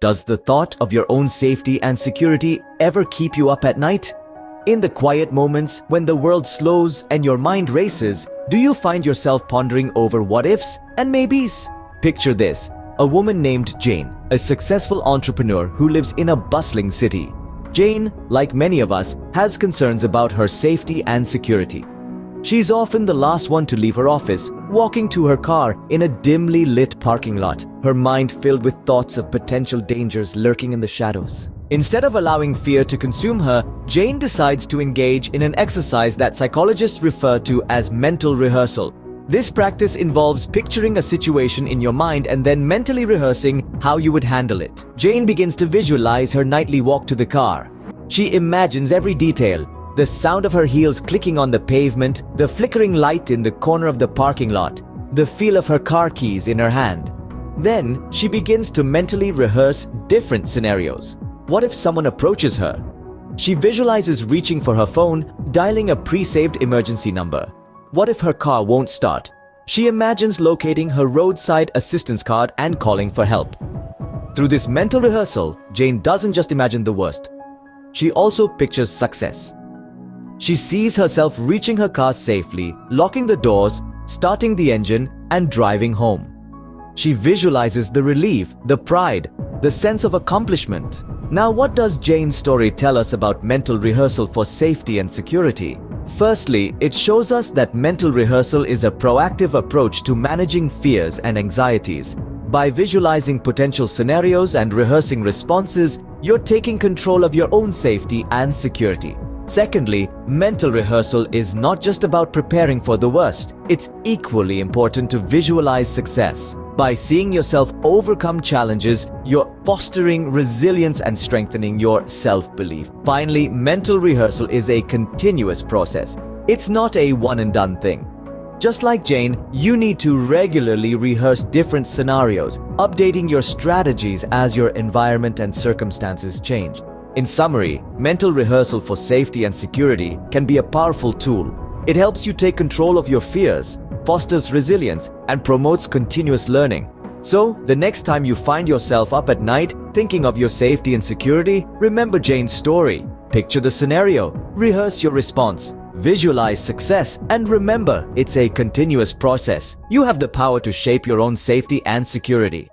Does the thought of your own safety and security ever keep you up at night? In the quiet moments when the world slows and your mind races, do you find yourself pondering over what-ifs and maybes? Picture this: a woman named Jane, a successful entrepreneur who lives in a bustling city. Jane, like many of us, has concerns about her safety and security. She's often the last one to leave her office, walking to her car in a dimly lit parking lot, her mind filled with thoughts of potential dangers lurking in the shadows. Instead of allowing fear to consume her, Jane decides to engage in an exercise that psychologists refer to as mental rehearsal. This practice involves picturing a situation in your mind and then mentally rehearsing how you would handle it. Jane begins to visualize her nightly walk to the car. She imagines every detail: the sound of her heels clicking on the pavement, the flickering light in the corner of the parking lot, the feel of her car keys in her hand. Then she begins to mentally rehearse different scenarios. What if someone approaches her? She visualizes reaching for her phone, dialing a pre-saved emergency number. What if her car won't start? She imagines locating her roadside assistance card and calling for help. Through this mental rehearsal, Jane doesn't just imagine the worst. She also pictures success. She sees herself reaching her car safely, locking the doors, starting the engine, and driving home. She visualizes the relief, the pride, the sense of accomplishment. Now, what does Jane's story tell us about mental rehearsal for safety and security? Firstly, it shows us that mental rehearsal is a proactive approach to managing fears and anxieties. By visualizing potential scenarios and rehearsing responses, you're taking control of your own safety and security. Secondly, mental rehearsal is not just about preparing for the worst. It's equally important to visualize success. By seeing yourself overcome challenges, you're fostering resilience and strengthening your self-belief. Finally, mental rehearsal is a continuous process. It's not a one-and-done thing. Just like Jane, you need to regularly rehearse different scenarios, updating your strategies as your environment and circumstances change. In summary, mental rehearsal for safety and security can be a powerful tool. It helps you take control of your fears, fosters resilience, and promotes continuous learning. So, the next time you find yourself up at night thinking of your safety and security, remember Jane's story. Picture the scenario, rehearse your response, visualize success, and remember, it's a continuous process. You have the power to shape your own safety and security.